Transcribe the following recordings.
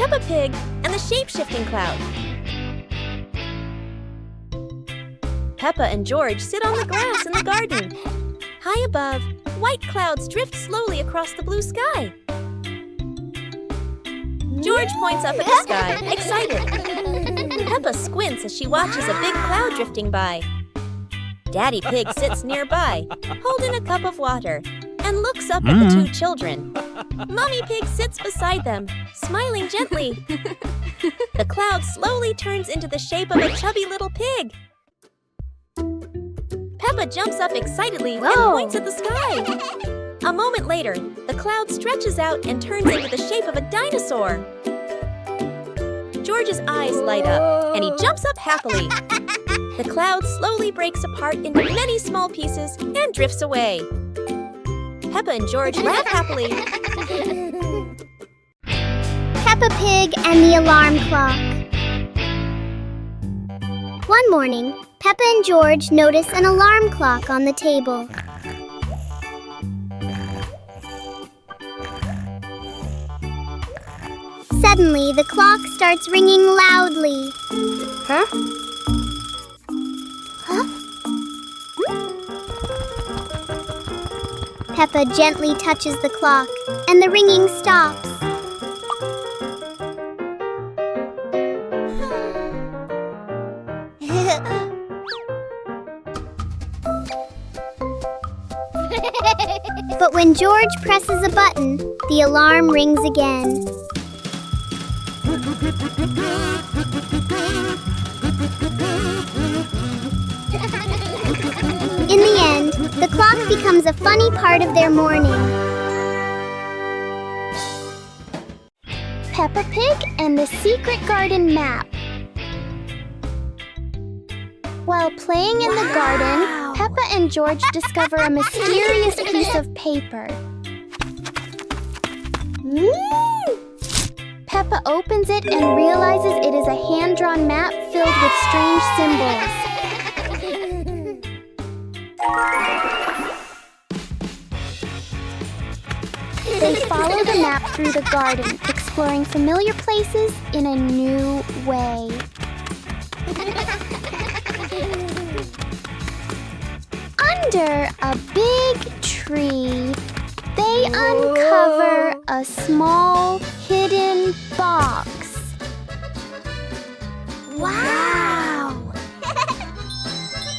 Peppa Pig and the Shape-Shifting Cloud. Peppa and George sit on the grass in the garden. High above, white clouds drift slowly across the blue sky. George points up at the sky, excited. Peppa squints as she watches a big cloud drifting by. Daddy Pig sits nearby, holding a cup of water, and looks up at the two children. Mommy Pig sits beside them, smiling gently. The cloud slowly turns into the shape of a chubby little pig. Peppa jumps up excitedly and points at the sky. A moment later, the cloud stretches out and turns into the shape of a dinosaur. George's eyes light up, and he jumps up happily. The cloud slowly breaks apart into many small pieces and drifts away. Peppa and George laugh happily. Peppa Pig and the Alarm Clock. One morning, Peppa and George notice an alarm clock on the table. Suddenly, the clock starts ringing loudly. Huh? Peppa gently touches the clock, and the ringing stops. But when George presses a button, the alarm rings again. In the end, the clock becomes a funny part of their morning. Peppa Pig and the Secret Garden Map. While playing in the garden, Peppa and George discover a mysterious piece of paper. Peppa opens it and realizes it is a hand-drawn map filled with strange symbols. They follow the map through the garden, exploring familiar places in a new way. Under a big tree, they uncover a small hidden box. Wow!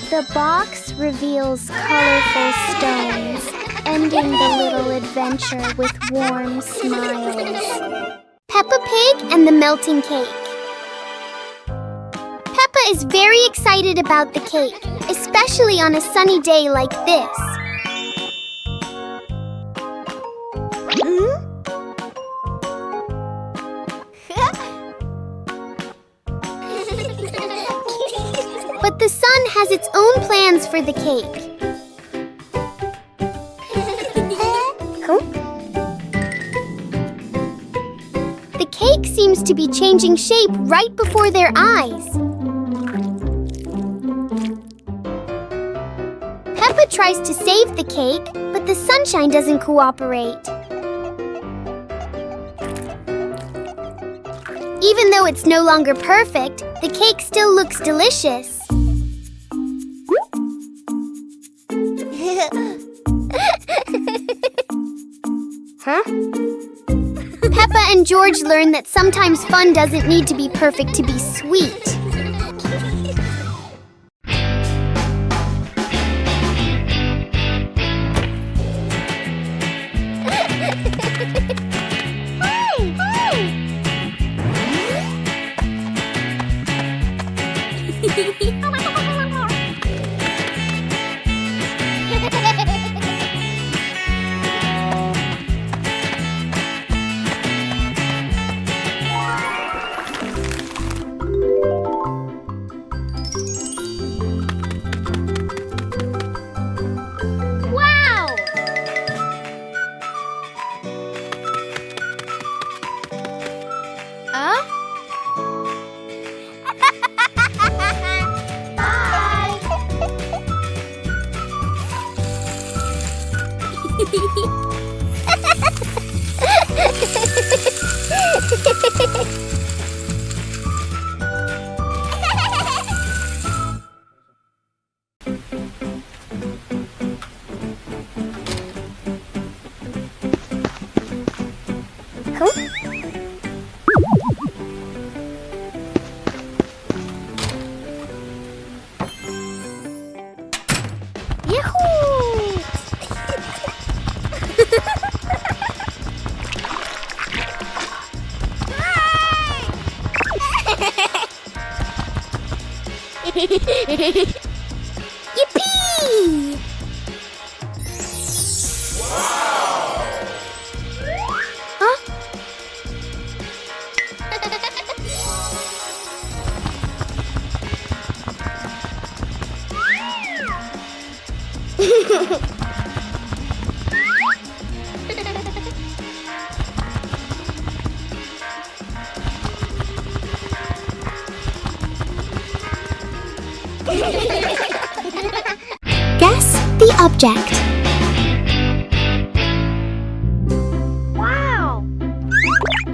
The box reveals colorful stones, ending the little adventure with warm smiles. Peppa Pig and the Melting Cake. Peppa is very excited about the cake, especially on a sunny day like this. But the sun has its own plans for the cake. The cake seems to be changing shape right before their eyes. Peppa tries to save the cake, but the sunshine doesn't cooperate. Even though it's no longer perfect, the cake still looks delicious. Peppa and George learn that sometimes fun doesn't need to be perfect to be sweet. Yippee! Huh? Guess the object. Wow!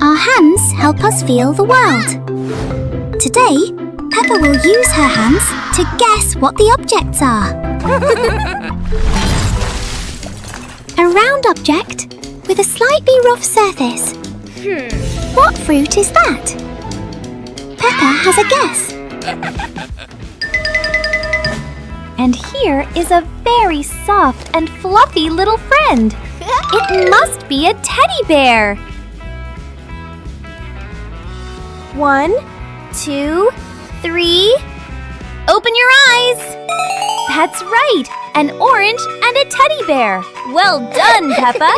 Our hands help us feel the world. Today, Peppa will use her hands to guess what the objects are. A round object with a slightly rough surface. What fruit is that? Peppa has a guess. And here is a very soft and fluffy little friend. It must be a teddy bear. 1, 2, 3. Open your eyes. That's right, an orange and a teddy bear. Well done, Peppa.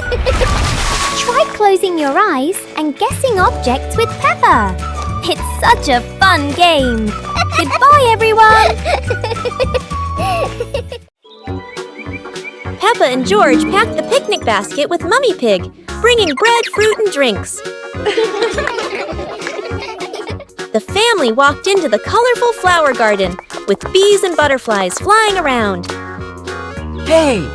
Try closing your eyes and guessing objects with Peppa. It's such a fun game. Goodbye, everyone. Peppa and George packed the picnic basket with Mummy Pig, bringing bread, fruit, and drinks. The family walked into the colorful flower garden with bees and butterflies flying around. Hey!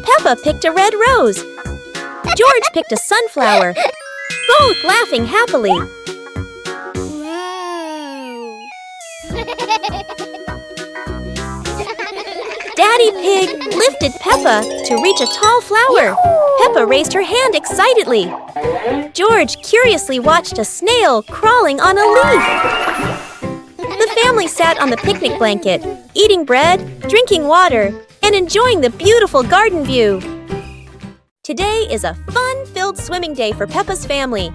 Peppa picked a red rose. George picked a sunflower, both laughing happily. Daddy Pig lifted Peppa to reach a tall flower. Peppa raised her hand excitedly. George curiously watched a snail crawling on a leaf. The family sat on the picnic blanket, eating bread, drinking water, and enjoying the beautiful garden view. Today is a fun-filled swimming day for Peppa's family.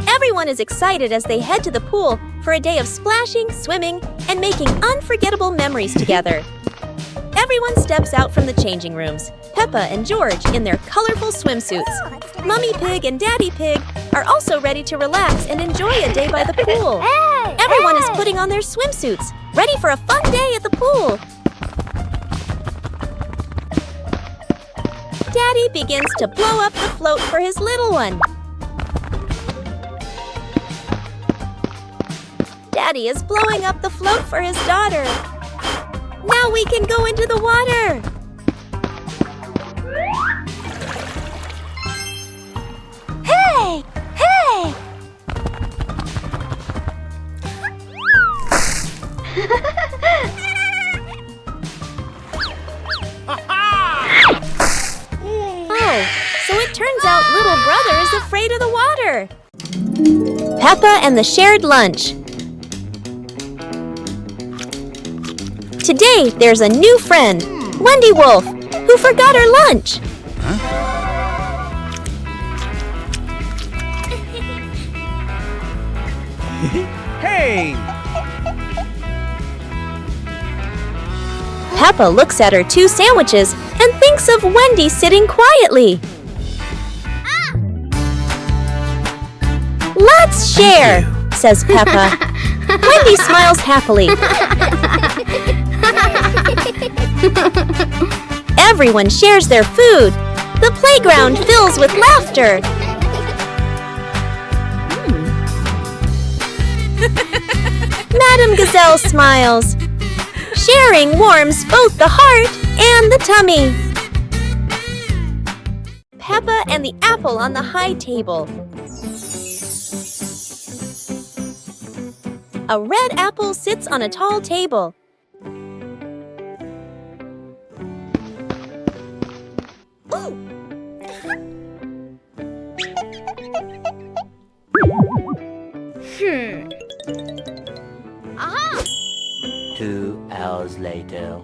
Everyone is excited as they head to the pool for a day of splashing, swimming, and making unforgettable memories together. Everyone steps out from the changing rooms, Peppa and George in their colorful swimsuits. Mummy Pig and Daddy Pig are also ready to relax and enjoy a day by the pool. Everyone is putting on their swimsuits, ready for a fun day at the pool. Daddy begins to blow up the float for his little one. Daddy is blowing up the float for his daughter. Now we can go into the water. Hey! Hey! Oh, so it turns out little brother is afraid of the water. Peppa and the shared lunch. Today, there's a new friend, Wendy Wolf, who forgot her lunch. Hey! Peppa looks at her 2 sandwiches and thinks of Wendy sitting quietly. Let's share, says Peppa. Wendy smiles happily. Everyone shares their food. The playground fills with laughter. Madame Gazelle smiles. Sharing warms both the heart and the tummy. Peppa and the apple on the high table. A red apple sits on a tall table. Ooh. 2 hours later.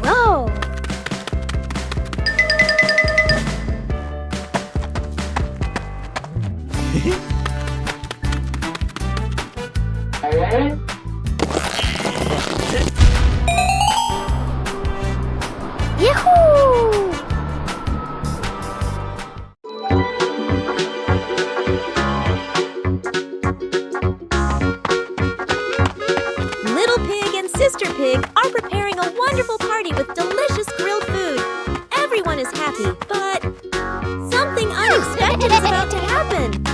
Whoa! Yahoo! Little Pig and Sister Pig are preparing a wonderful party with delicious grilled food. Everyone is happy, but something unexpected is about to happen.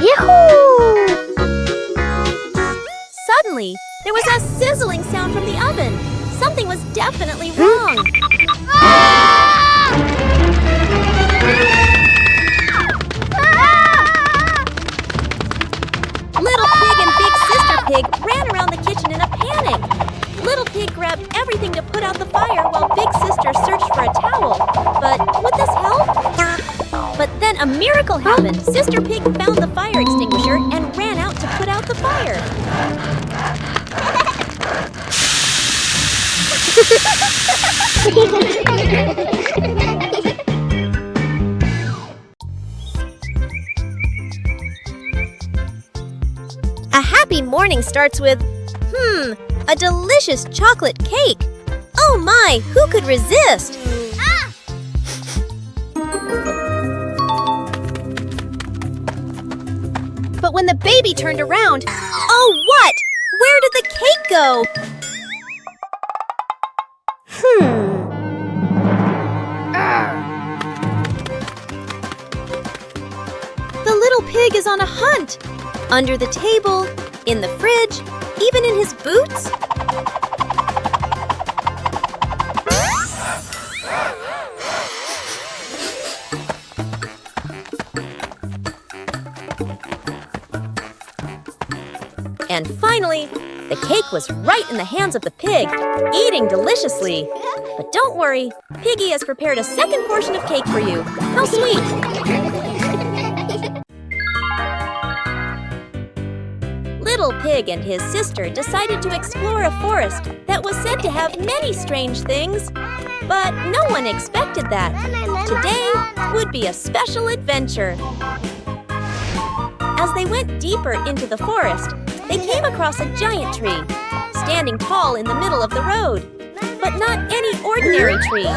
Yahoo! Suddenly, there was a sizzling sound from the oven. Something was definitely wrong. Little Pig and Big Sister Pig ran around the kitchen in a panic. Little Pig grabbed everything to put out the fire while Big Sister searched for a towel. But would this help? But then a miracle happened. Sister Pig found the fire extinguisher and ran out to put out the fire. A happy morning starts with, a delicious chocolate cake. Oh my, who could resist? But when the baby turned around, oh what? Where did the cake go? The little pig is on a hunt. Under the table, in the fridge, even in his boots. And finally, the cake was right in the hands of the pig, eating deliciously. But don't worry, Piggy has prepared a second portion of cake for you. How sweet! Little Pig and his sister decided to explore a forest that was said to have many strange things. But no one expected that. Today would be a special adventure. As they went deeper into the forest, they came across a giant tree, standing tall in the middle of the road. But not any ordinary tree.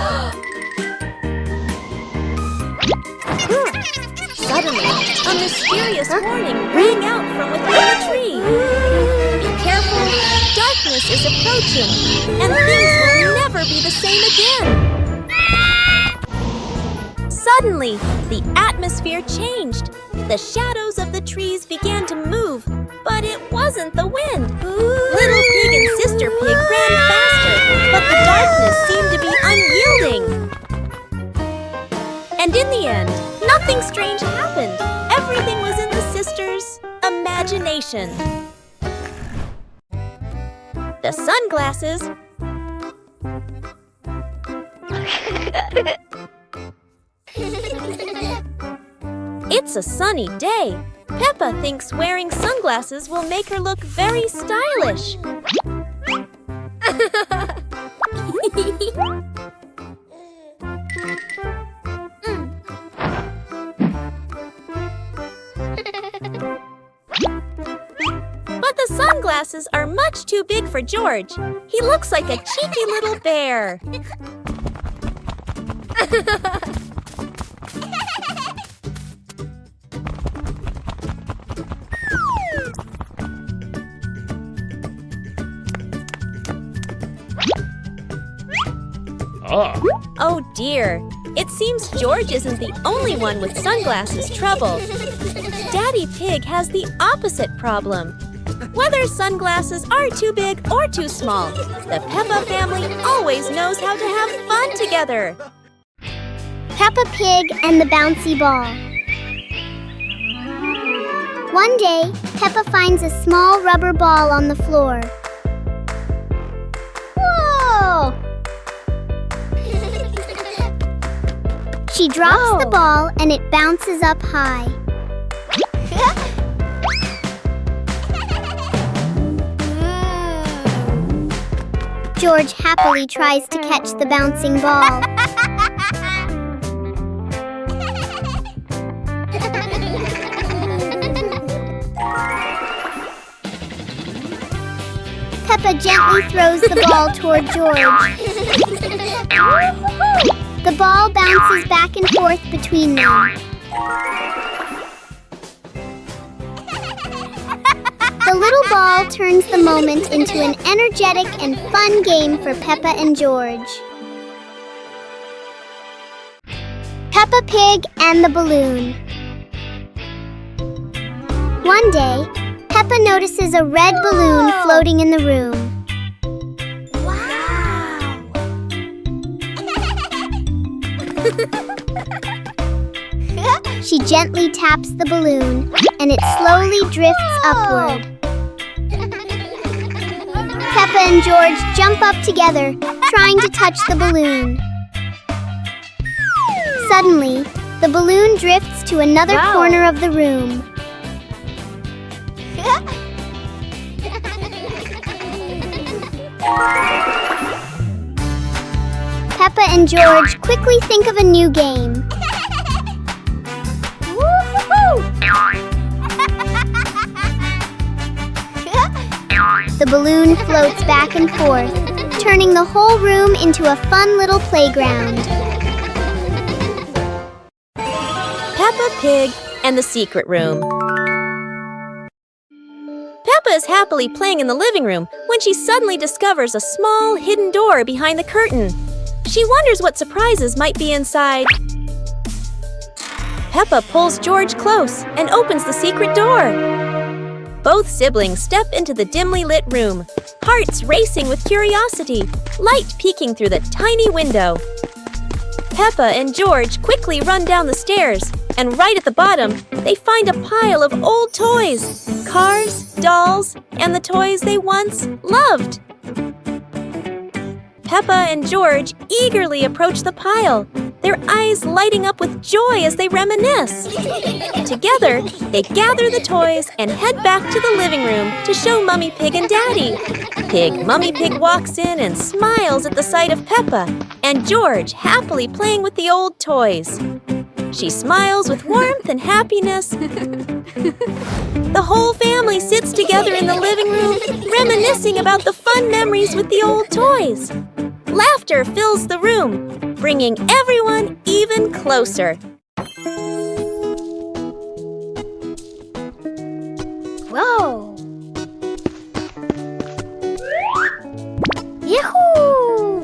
Suddenly, a mysterious warning rang out from within the tree. Be careful, darkness is approaching, and things will never be the same again. Suddenly, the atmosphere changed. The shadows of the trees began to move, but it wasn't the wind. Little Pig and Sister Pig ran faster, but the darkness seemed to be unyielding. And in the end, nothing strange happened. Everything was in the sisters' imagination. The sunglasses. It's a sunny day. Peppa thinks wearing sunglasses will make her look very stylish. sunglasses are much too big for George. He looks like a cheeky little bear. Oh dear, it seems George isn't the only one with sunglasses trouble. Daddy Pig has the opposite problem. Whether sunglasses are too big or too small, the Peppa family always knows how to have fun together. Peppa Pig and the bouncy ball. One day, Peppa finds a small rubber ball on the floor. Whoa! She drops the ball and it bounces up high. George happily tries to catch the bouncing ball. Peppa gently throws the ball toward George. The ball bounces back and forth between them. The little ball turns the moment into an energetic and fun game for Peppa and George. Peppa Pig and the balloon. One day, Peppa notices a red balloon floating in the room. She gently taps the balloon, and it slowly drifts upward. Peppa and George jump up together, trying to touch the balloon. Suddenly, the balloon drifts to another corner of the room. Peppa and George quickly think of a new game. The balloon floats back and forth, turning the whole room into a fun little playground. Peppa Pig and the secret room. Peppa is happily playing in the living room when she suddenly discovers a small hidden door behind the curtain. She wonders what surprises might be inside. Peppa pulls George close and opens the secret door. Both siblings step into the dimly lit room, hearts racing with curiosity, light peeking through the tiny window. Peppa and George quickly run down the stairs, and right at the bottom, they find a pile of old toys, cars, dolls, and the toys they once loved. Peppa and George eagerly approach the pile, their eyes lighting up with joy as they reminisce. Together, they gather the toys and head back to the living room to show Mummy Pig and Daddy. Mummy Pig walks in and smiles at the sight of Peppa and George happily playing with the old toys. She smiles with warmth and happiness. The whole family sits together in the living room, reminiscing about the fun memories with the old toys. Laughter fills the room, bringing everyone even closer. Whoa! Yahoo!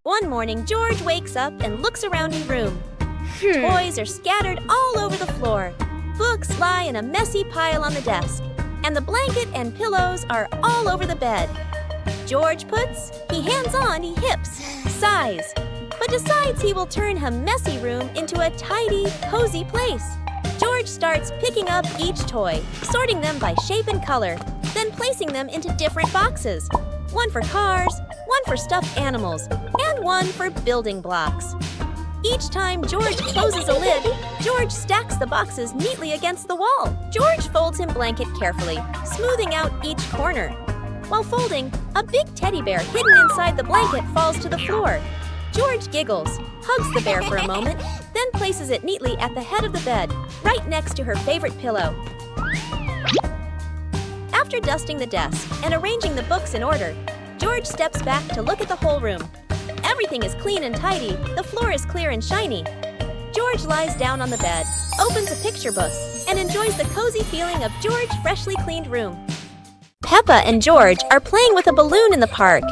One morning, George wakes up and looks around his room. Toys are scattered all over the floor. books lie in a messy pile on the desk, and the blanket and pillows are all over the bed. George he hands on, he hips, sighs, but decides he will turn her messy room into a tidy, cozy place. George starts picking up each toy, sorting them by shape and color, then placing them into different boxes. One for cars, one for stuffed animals, and one for building blocks. Each time George closes a lid, George stacks the boxes neatly against the wall. George folds his blanket carefully, smoothing out each corner. While folding, a big teddy bear hidden inside the blanket falls to the floor. George giggles, hugs the bear for a moment, then places it neatly at the head of the bed, right next to her favorite pillow. After dusting the desk and arranging the books in order, George steps back to look at the whole room. Everything is clean and tidy, the floor is clear and shiny. George lies down on the bed, opens a picture book, and enjoys the cozy feeling of George's freshly cleaned room. Peppa and George are playing with a balloon in the park.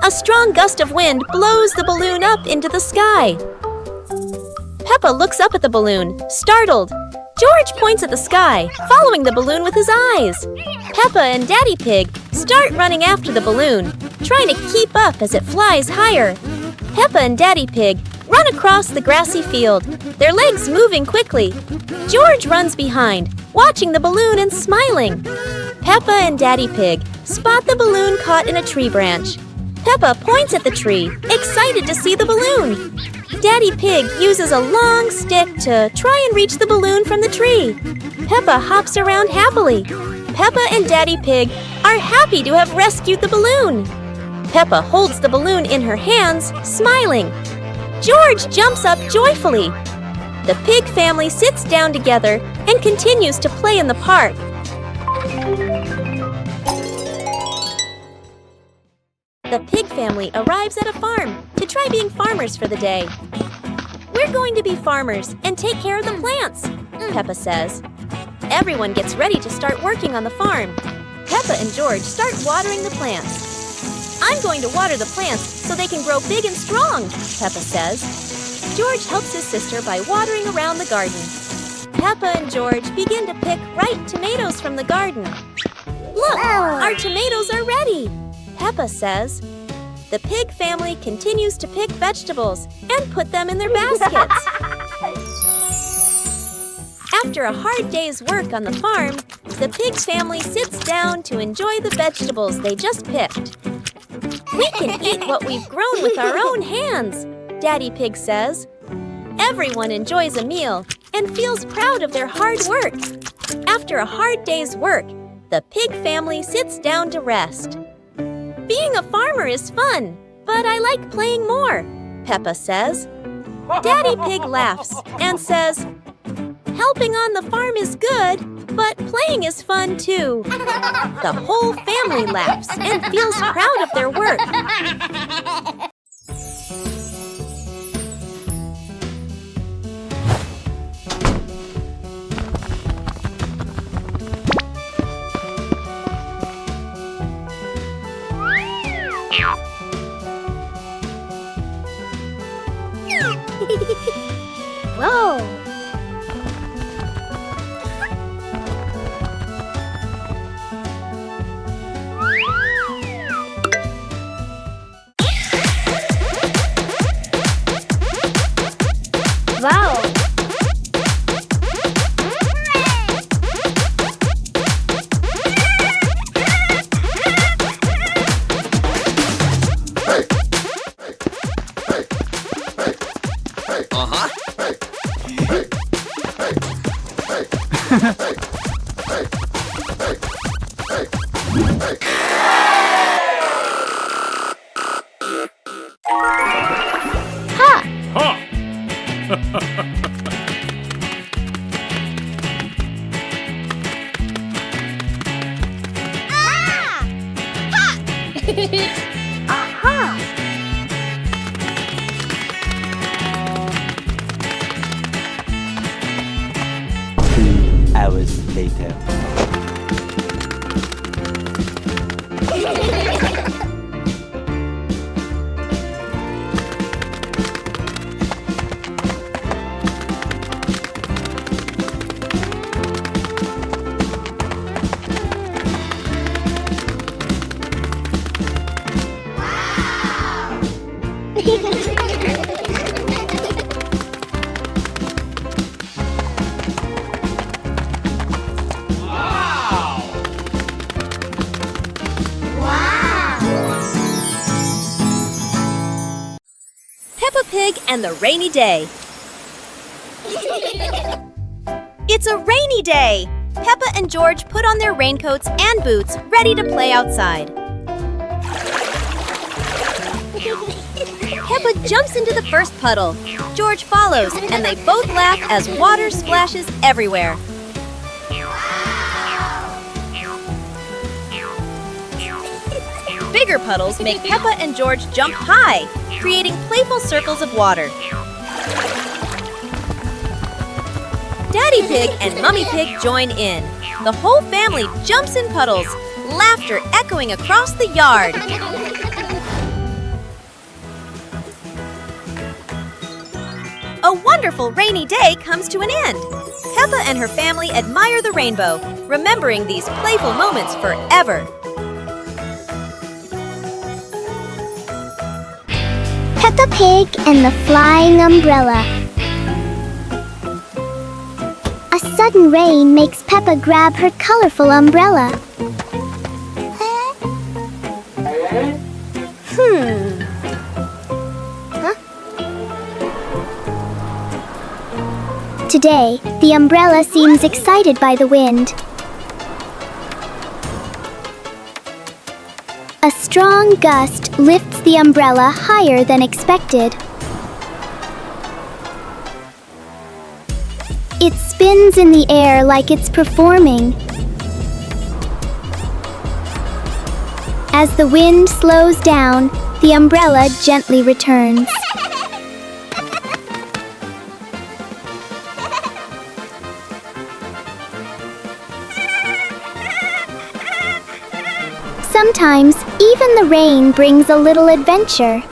A strong gust of wind blows the balloon up into the sky. Peppa looks up at the balloon, startled. George points at the sky, following the balloon with his eyes. Peppa and Daddy Pig start running after the balloon, trying to keep up as it flies higher. Peppa and Daddy Pig run across the grassy field, their legs moving quickly. George runs behind, watching the balloon and smiling. Peppa and Daddy Pig spot the balloon caught in a tree branch. Peppa points at the tree, excited to see the balloon. Daddy Pig uses a long stick to try and reach the balloon from the tree. Peppa hops around happily. Peppa and Daddy Pig are happy to have rescued the balloon. Peppa holds the balloon in her hands, smiling. George jumps up joyfully. The pig family sits down together and continues to play in the park. The pig family arrives at a farm to try being farmers for the day. We're going to be farmers and take care of the plants, Peppa says. Everyone gets ready to start working on the farm. Peppa and George start watering the plants. I'm going to water the plants so they can grow big and strong, Peppa says. George helps his sister by watering around the garden. Peppa and George begin to pick ripe tomatoes from the garden. Look, our tomatoes are ready, Peppa says. The pig family continues to pick vegetables and put them in their baskets. After a hard day's work on the farm, the pig family sits down to enjoy the vegetables they just picked. We can eat what we've grown with our own hands, Daddy Pig says. Everyone enjoys a meal and feels proud of their hard work. After a hard day's work, the pig family sits down to rest. Being a farmer is fun, but I like playing more, Peppa says. Daddy Pig laughs and says, helping on the farm is good, but playing is fun too. The whole family laughs and feels proud of their work. Whoa! Wow! Aha! 2 hours later. Peppa Pig and the Rainy Day. It's a rainy day! Peppa and George put on their raincoats and boots, ready to play outside. Peppa jumps into the first puddle. George follows, and they both laugh as water splashes everywhere. Bigger puddles make Peppa and George jump high, creating playful circles of water. Daddy Pig and Mummy Pig join in. The whole family jumps in puddles, laughter echoing across the yard. A wonderful rainy day comes to an end. Peppa and her family admire the rainbow, remembering these playful moments forever. Peppa Pig and the Flying Umbrella. A sudden rain makes Peppa grab her colorful umbrella. Today, the umbrella seems excited by the wind. A strong gust lifts the umbrella higher than expected. It spins in the air like it's performing. As the wind slows down, the umbrella gently returns. Sometimes, even the rain brings a little adventure.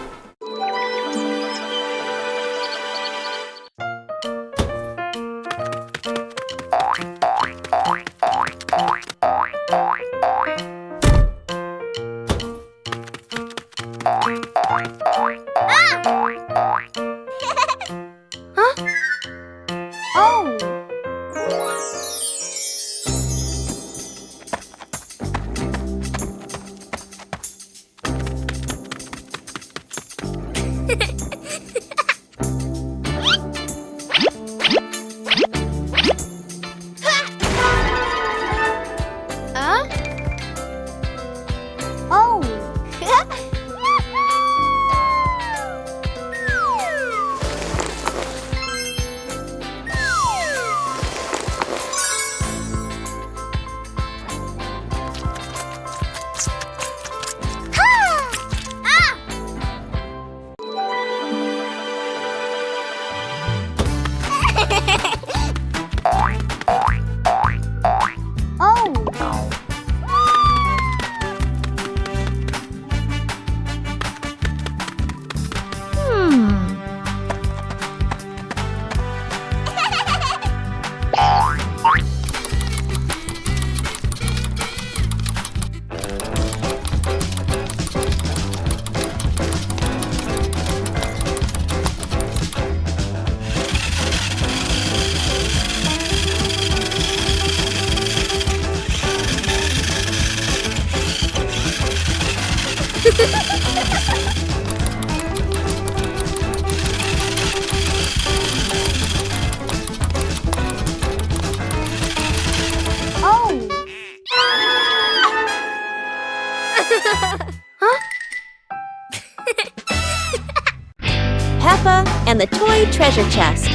Peppa and the Toy Treasure Chest.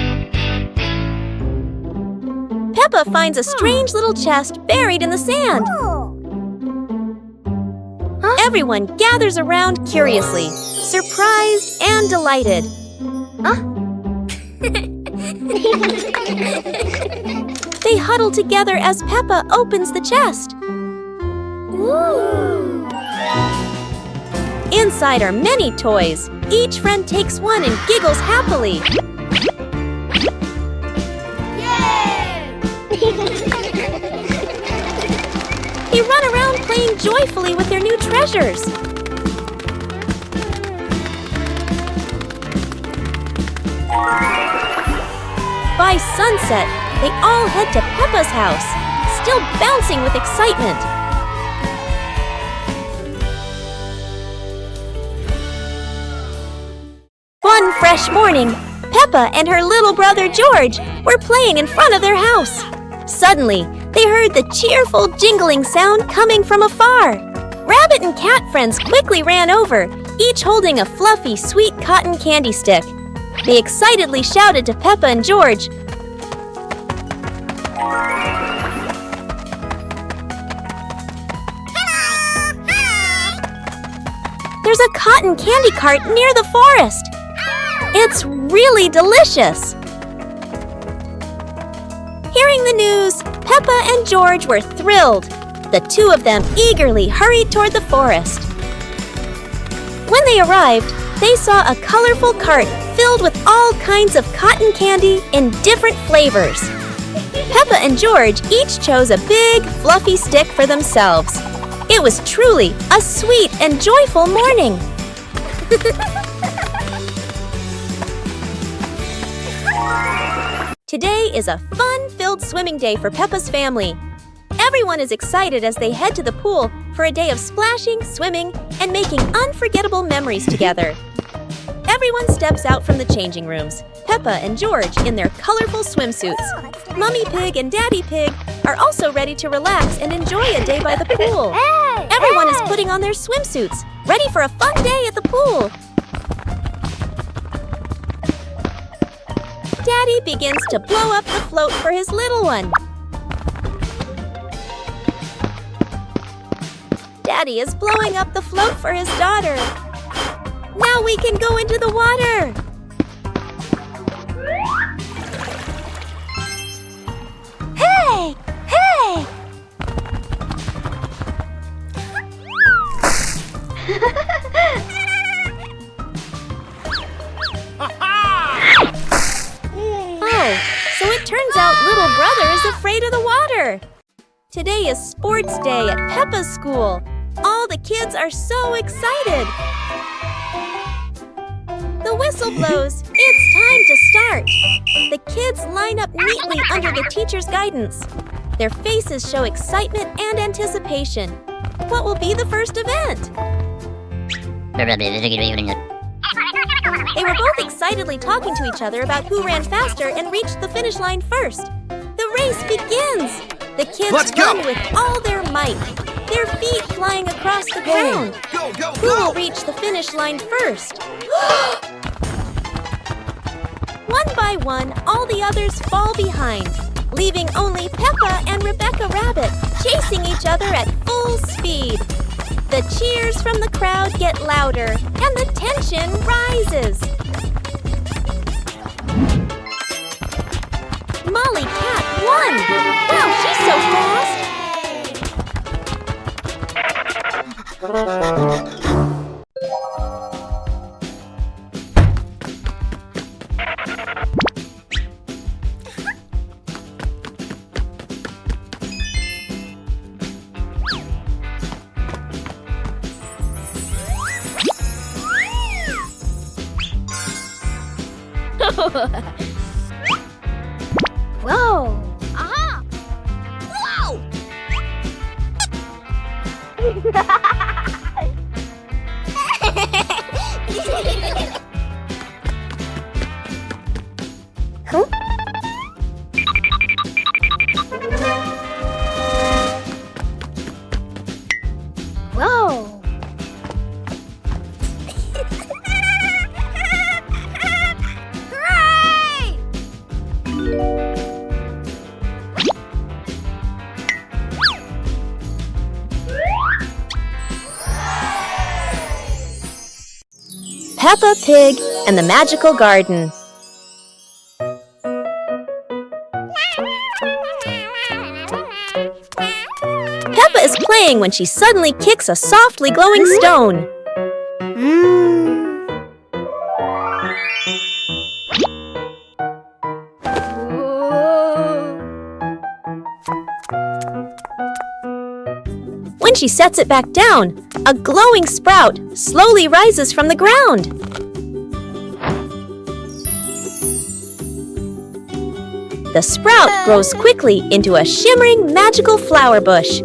Peppa finds a strange little chest buried in the sand. Everyone gathers around curiously, surprised and delighted. They huddle together as Peppa opens the chest. Inside are many toys. Each friend takes one and giggles happily. They run around playing joyfully with their new treasures. By sunset, they all head to Peppa's house, still bouncing with excitement. One fresh fresh morning, Peppa and her little brother George were playing in front of their house. Suddenly, they heard the cheerful jingling sound coming from afar. Rabbit and cat friends quickly ran over, each holding a fluffy, sweet cotton candy stick. They excitedly shouted to Peppa and George, "There's a cotton candy cart near the forest. It's really delicious." Hearing the news, Peppa and George were thrilled. The two of them eagerly hurried toward the forest. When they arrived, they saw a colorful cart filled with all kinds of cotton candy in different flavors. Peppa and George each chose a big, fluffy stick for themselves. It was truly a sweet and joyful morning. Today is a fun-filled swimming day for Peppa's family. Everyone is excited as they head to the pool for a day of splashing, swimming, and making unforgettable memories together. Everyone steps out from the changing rooms, Peppa and George in their colorful swimsuits. Mummy Pig and Daddy Pig are also ready to relax and enjoy a day by the pool. Everyone is putting on their swimsuits, ready for a fun day at the pool. Daddy begins to blow up the float for his little one. Daddy is blowing up the float for his daughter. Now we can go into the water. Hey! Hey! Oh, so it turns out little brother is afraid of the water. Today is sports day at Peppa's school. All the kids are so excited. The whistle blows. It's time to start. The kids line up neatly under the teacher's guidance. Their faces show excitement and anticipation. What will be the first event? They were both excitedly talking to each other about who ran faster and reached the finish line first. The race begins. The kids run with all their might, their feet flying across the ground. Who will reach the finish line first? One by one, all the others fall behind, leaving only Peppa and Rebecca Rabbit chasing each other at full speed. The cheers from the crowd get louder, and the tension rises. Molly Cat won! Wow, she's so fast! Whoa! Ah! Whoa! Huh? Whoa! Peppa Pig and the Magical Garden. Peppa is playing when she suddenly kicks a softly glowing stone. When she sets it back down, a glowing sprout slowly rises from the ground. The sprout grows quickly into a shimmering magical flower bush.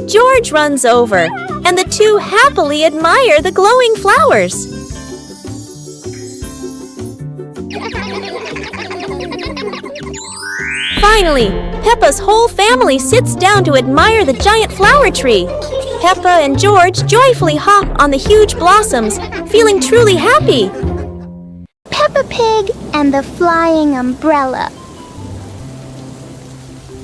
George runs over, and the two happily admire the glowing flowers. Finally, Peppa's whole family sits down to admire the giant flower tree. Peppa and George joyfully hop on the huge blossoms, feeling truly happy. Peppa Pig and the flying umbrella.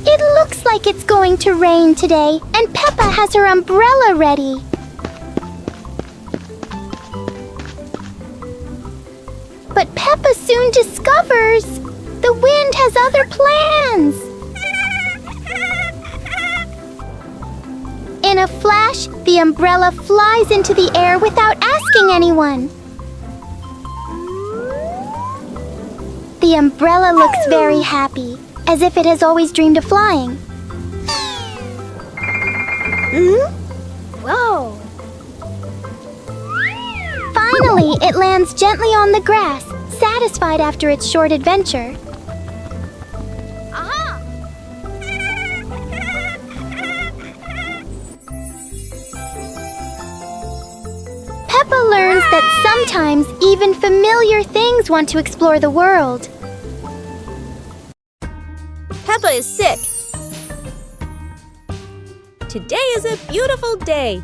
It looks like it's going to rain today, and Peppa has her umbrella ready. But Peppa soon discovers the wind has other plans. In a flash, the umbrella flies into the air without asking anyone. The umbrella looks very happy, as if it has always dreamed of flying. Whoa! Finally, it lands gently on the grass, satisfied after its short adventure. Peppa learns that sometimes even familiar things want to explore the world. Peppa is sick. Today is a beautiful day.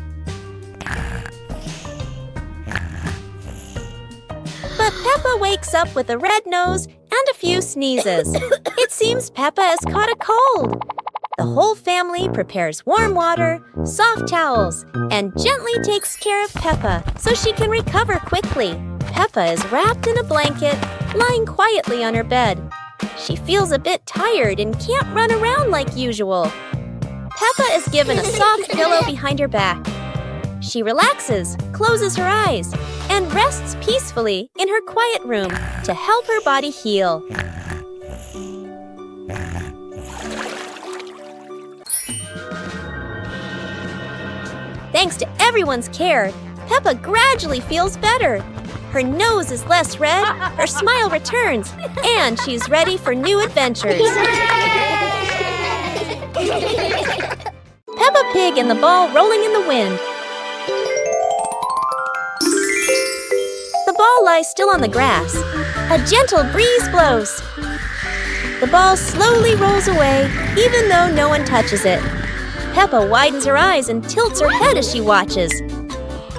But Peppa wakes up with a red nose and a few sneezes. It seems Peppa has caught a cold. The whole family prepares warm water, soft towels, and gently takes care of Peppa so she can recover quickly. Peppa is wrapped in a blanket, lying quietly on her bed. She feels a bit tired and can't run around like usual. Peppa is given a soft pillow behind her back. She relaxes, closes her eyes, and rests peacefully in her quiet room to help her body heal. Thanks to everyone's care, Peppa gradually feels better. Her nose is less red, her smile returns, and she's ready for new adventures. Peppa Pig and the ball rolling in the wind. The ball lies still on the grass. A gentle breeze blows. The ball slowly rolls away, even though no one touches it. Peppa widens her eyes and tilts her head as she watches.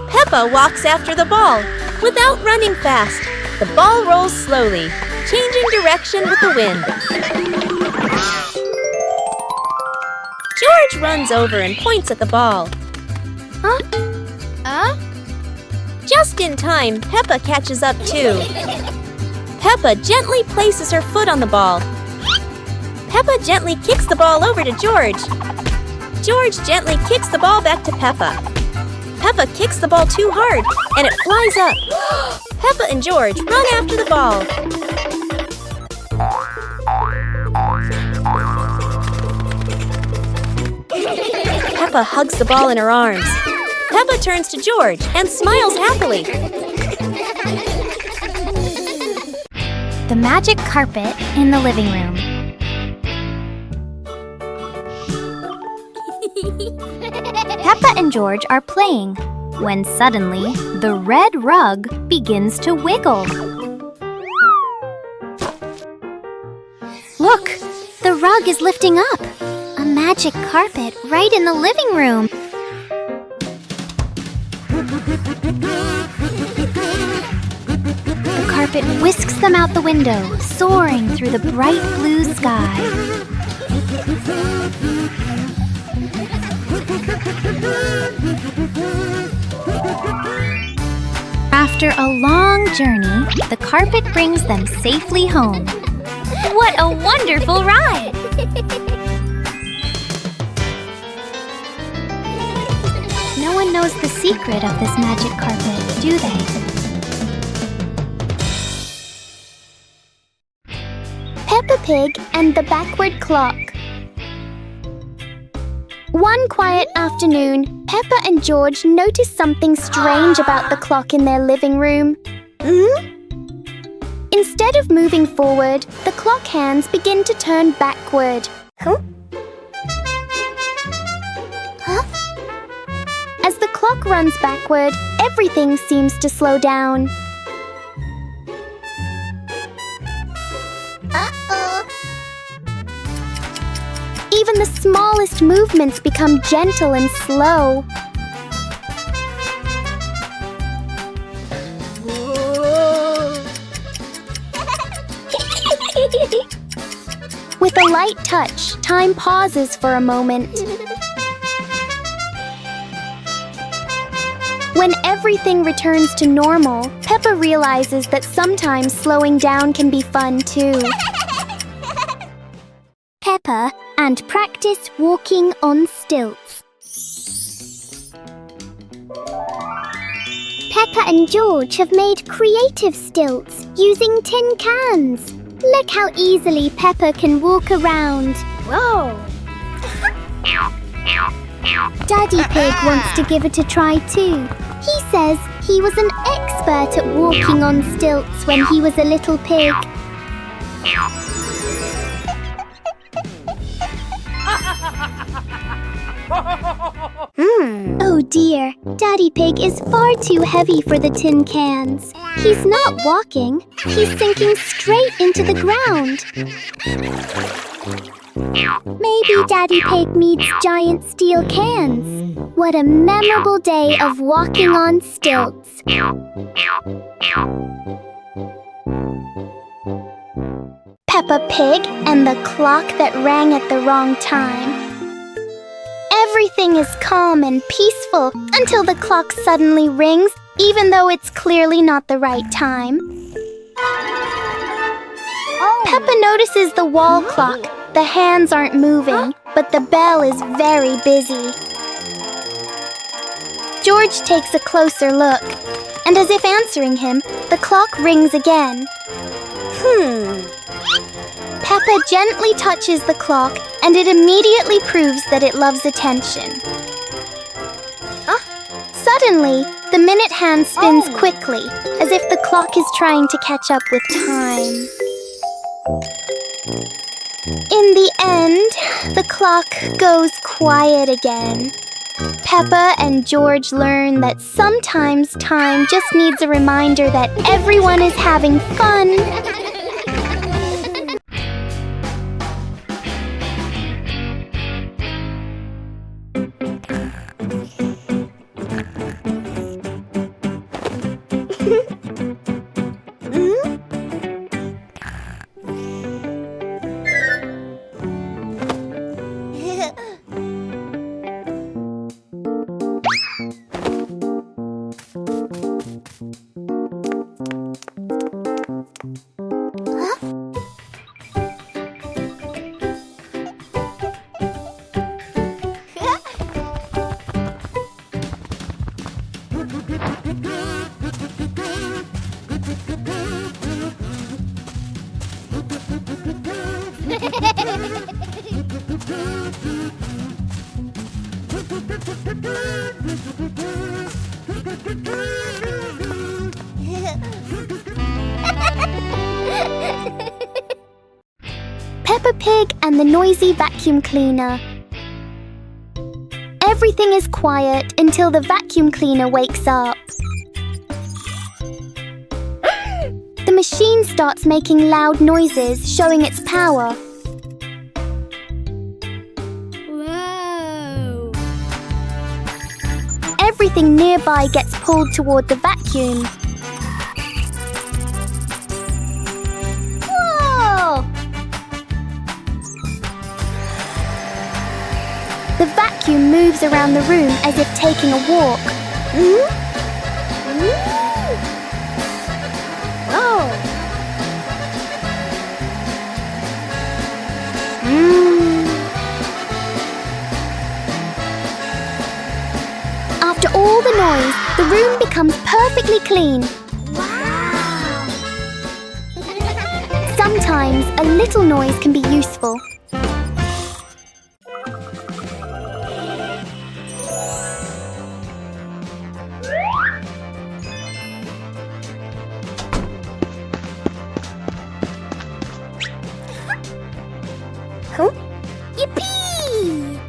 Peppa walks after the ball. Without running fast, the ball rolls slowly, changing direction with the wind. George runs over and points at the ball. Just in time, Peppa catches up too. Peppa gently places her foot on the ball. Peppa gently kicks the ball over to George. George gently kicks the ball back to Peppa. Peppa kicks the ball too hard, and it flies up. Peppa and George run after the ball. Peppa hugs the ball in her arms. Peppa turns to George and smiles happily. The magic carpet in the living room. Peppa and George are playing when suddenly the red rug begins to wiggle. Look, the rug is lifting up. A magic carpet right in the living room. The carpet whisks them out the window, soaring through the bright blue sky. After a long journey, the carpet brings them safely home. What a wonderful ride! No one knows the secret of this magic carpet, do they? Peppa Pig and the backward clock. One quiet afternoon, Peppa and George noticed something strange about the clock in their living room. Instead of moving forward, the clock hands begin to turn backward. As the clock runs backward, everything seems to slow down. smallest movements become gentle and slow. With a light touch, time pauses for a moment. When everything returns to normal, Peppa realizes that sometimes slowing down can be fun too. Peppa and practice walking on stilts. Peppa and George have made creative stilts using tin cans. Look how easily Peppa can walk around. Whoa! Daddy Pig wants to give it a try too. He says he was an expert at walking on stilts when he was a little pig. Oh dear, Daddy Pig is far too heavy for the tin cans. He's not walking, he's sinking straight into the ground. Maybe Daddy Pig needs giant steel cans. What a memorable day of walking on stilts. Peppa Pig and the clock that rang at the wrong time. Everything is calm and peaceful until the clock suddenly rings, even though it's clearly not the right time. Peppa notices the wall clock. The hands aren't moving, but the bell is very busy. George takes a closer look, and as if answering him, the clock rings again. Peppa gently touches the clock, and it immediately proves that it loves attention. Suddenly, the minute hand spins quickly, as if the clock is trying to catch up with time. In the end, the clock goes quiet again. Peppa and George learn that sometimes time just needs a reminder that everyone is having fun. Peppa Pig and the noisy vacuum cleaner. Everything is quiet until the vacuum cleaner wakes up. The machine starts making loud noises, showing its power. Whoa! Everything nearby gets pulled toward the vacuum. Whoa! The vacuum moves around the room as if taking a walk. Whoa! After all the noise, the room becomes perfectly clean. Wow! Sometimes a little noise can be useful. Yippee!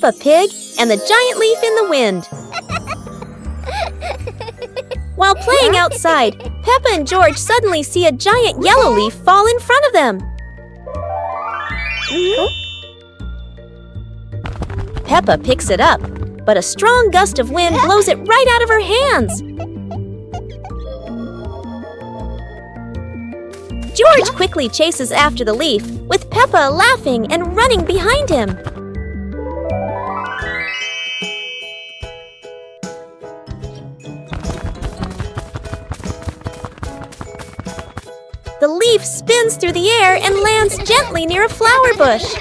Peppa Pig and the giant leaf in the wind. While playing outside, Peppa and George suddenly see a giant yellow leaf fall in front of them. Peppa picks it up, but a strong gust of wind blows it right out of her hands. George quickly chases after the leaf, with Peppa laughing and running behind him. The leaf spins through the air and lands gently near a flower bush.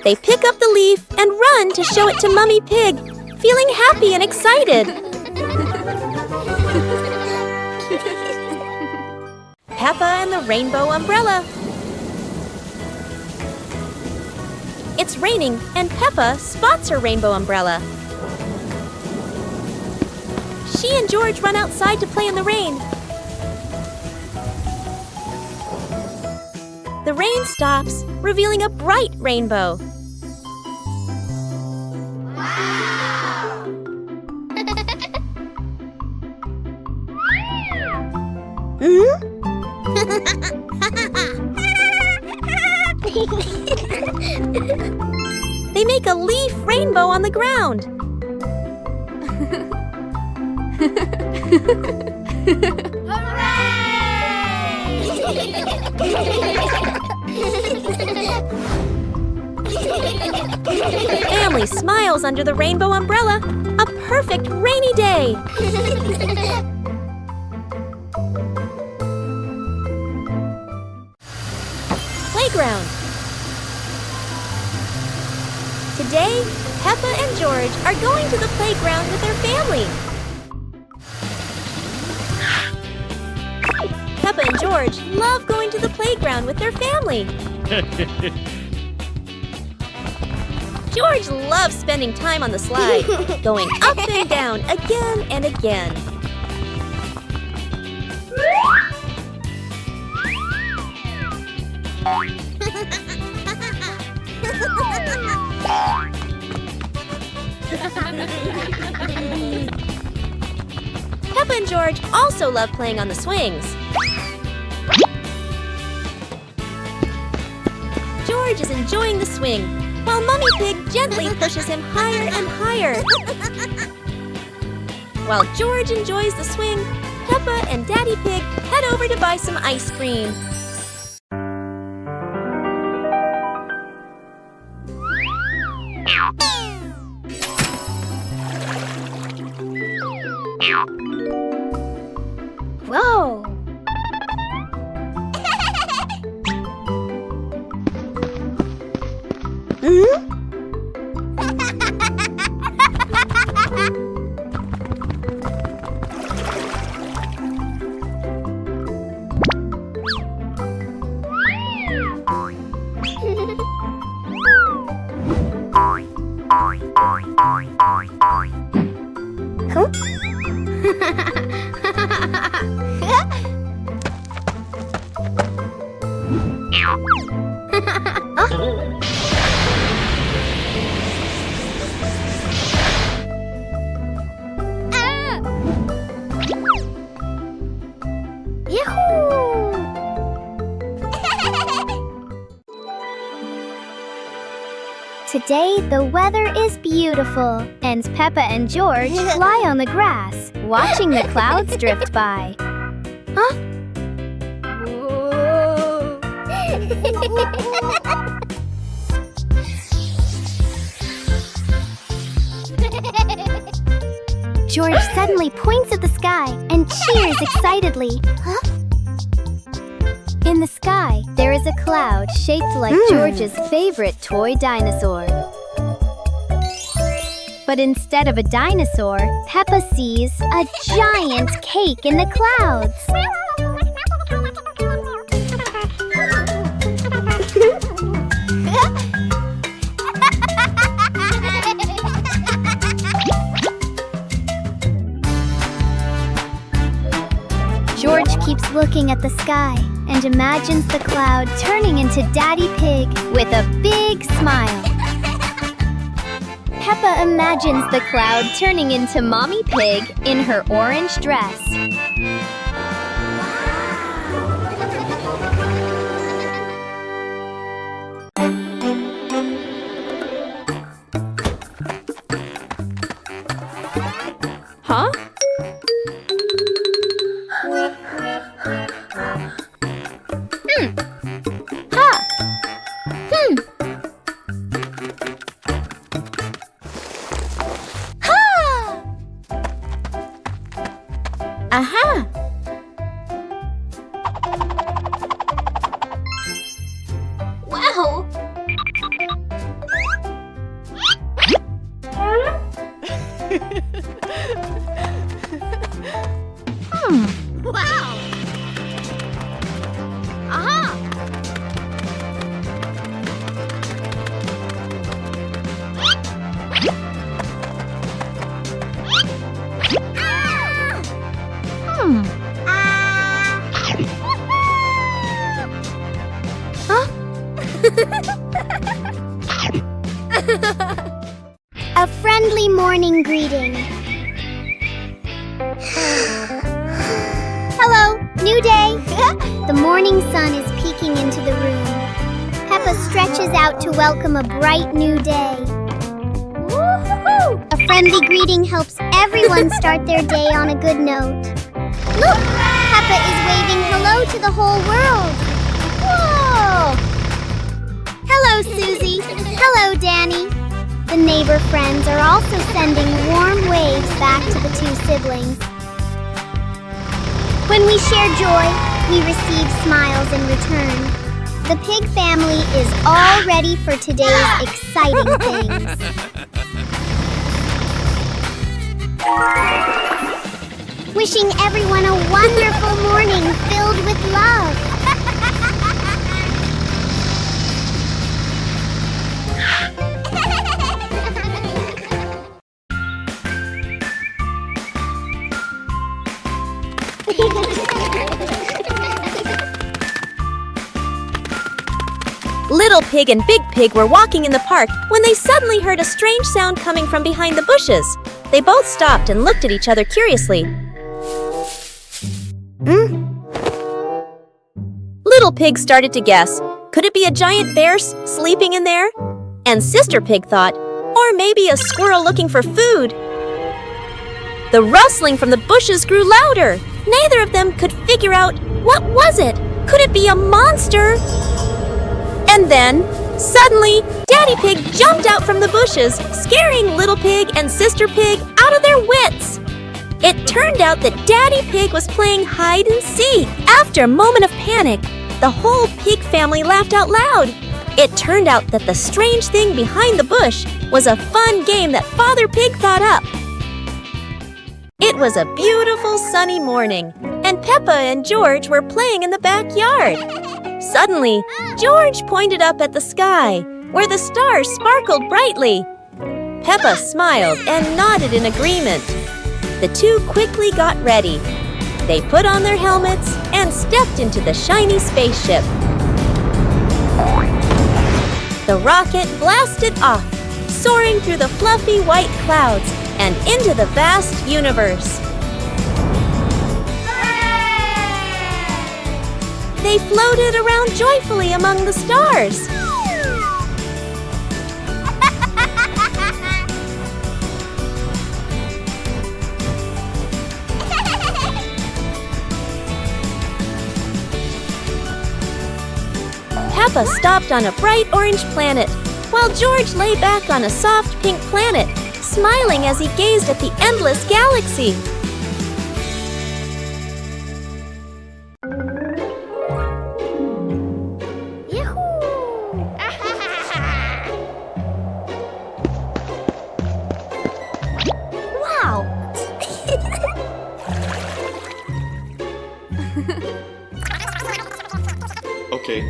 They pick up the leaf and run to show it to Mummy Pig, feeling happy and excited. Peppa and the Rainbow Umbrella. It's raining and Peppa spots her rainbow umbrella. She and George run outside to play in the rain. The rain stops, revealing a bright rainbow. They make a leaf rainbow on the ground. The family smiles under the rainbow umbrella. A perfect rainy day. Playground. Today, Peppa and George are going to the playground with their family. Peppa and George love going to the playground with their family. George loves spending time on the slide, going up and down again and again. Peppa and George also love playing on the swings. George is enjoying the swing, while Mummy Pig gently pushes him higher and higher. While George enjoys the swing, Peppa and Daddy Pig head over to buy some ice cream. Whoa! Today, the weather is beautiful, and Peppa and George lie on the grass, watching the clouds drift by. Huh? George suddenly points at the sky and cheers excitedly. Huh? In the sky, there is a cloud shaped like George's favorite toy dinosaur. But instead of a dinosaur, Peppa sees a giant cake in the clouds. George keeps looking looking at the sky and imagines the cloud turning into Daddy Pig with a big smile. Peppa imagines the cloud turning into Mommy Pig in her orange dress. Huh? Aha! Wow! Wow! Aha! A friendly morning greeting. Hello, new day. The morning sun is peeking into the room. Peppa stretches out to welcome a bright new day. Woo-hoo-hoo! A friendly greeting helps everyone start their day on a good note. Look, Peppa is waving hello to the whole world. Whoa! Hello, Susie. Hello, Danny. The neighbor friends are also sending warm waves back to the two siblings. When we share joy, we receive smiles in return. The pig family is all ready for today's exciting things. Wishing everyone a wonderful morning filled with love. Little Pig and Big Pig were walking in the park when they suddenly heard a strange sound coming from behind the bushes. They both stopped and looked at each other curiously. Little Pig started to guess. Could it be a giant bear sleeping in there? And Sister Pig thought, or maybe a squirrel looking for food. The rustling from the bushes grew louder. Neither of them could figure out, what was it? Could it be a monster? And then, suddenly, Daddy Pig jumped out from the bushes, scaring Little Pig and Sister Pig out of their wits. It turned out that Daddy Pig was playing hide and seek. After a moment of panic, the whole pig family laughed out loud. It turned out that the strange thing behind the bush was a fun game that Father Pig thought up. It was a beautiful sunny morning, and Peppa and George were playing in the backyard. Suddenly, George pointed up at the sky, where the stars sparkled brightly. Peppa smiled and nodded in agreement. The two quickly got ready. They put on their helmets and stepped into the shiny spaceship. The rocket blasted off, soaring through the fluffy white clouds and into the vast universe. They floated around joyfully among the stars. Peppa stopped on a bright orange planet, while George lay back on a soft pink planet, smiling as he gazed at the endless galaxy. Wow! Okay.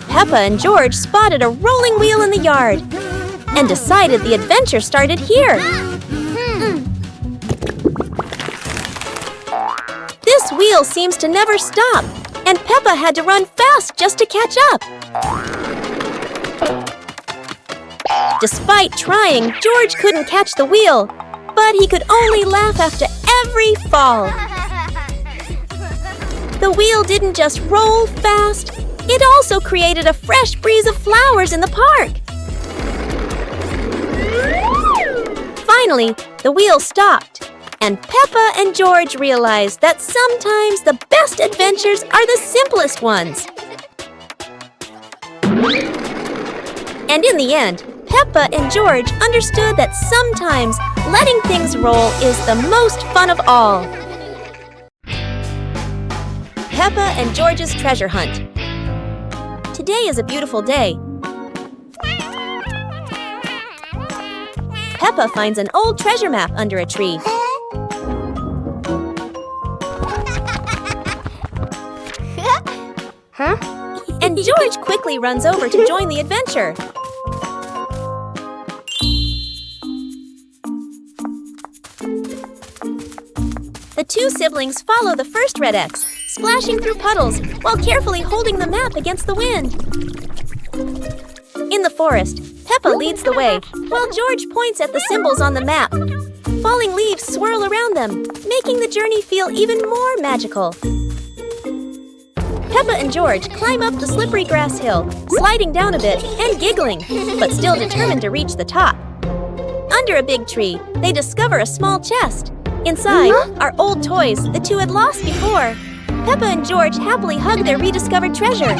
Peppa and George spotted a rolling wheel in the yard and decided the adventure started here. This wheel seems to never stop, and Peppa had to run fast just to catch up. Despite trying, George couldn't catch the wheel, but he could only laugh after every fall. The wheel didn't just roll fast, it also created a fresh breeze of flowers in the park. Finally, the wheel stopped, and Peppa and George realized that sometimes the best adventures are the simplest ones. And in the end, Peppa and George understood that sometimes letting things roll is the most fun of all. Peppa and George's treasure hunt. Today is a beautiful day. Peppa finds an old treasure map under a tree. And George quickly runs over to join the adventure. The two siblings follow the first red X, splashing through puddles while carefully holding the map against the wind. In the forest, Peppa leads the way, while George points at the symbols on the map. Falling leaves swirl around them, making the journey feel even more magical. Peppa and George climb up the slippery grass hill, sliding down a bit and giggling, but still determined to reach the top. Under a big tree, they discover a small chest. Inside are old toys the two had lost before. Peppa and George happily hug their rediscovered treasure.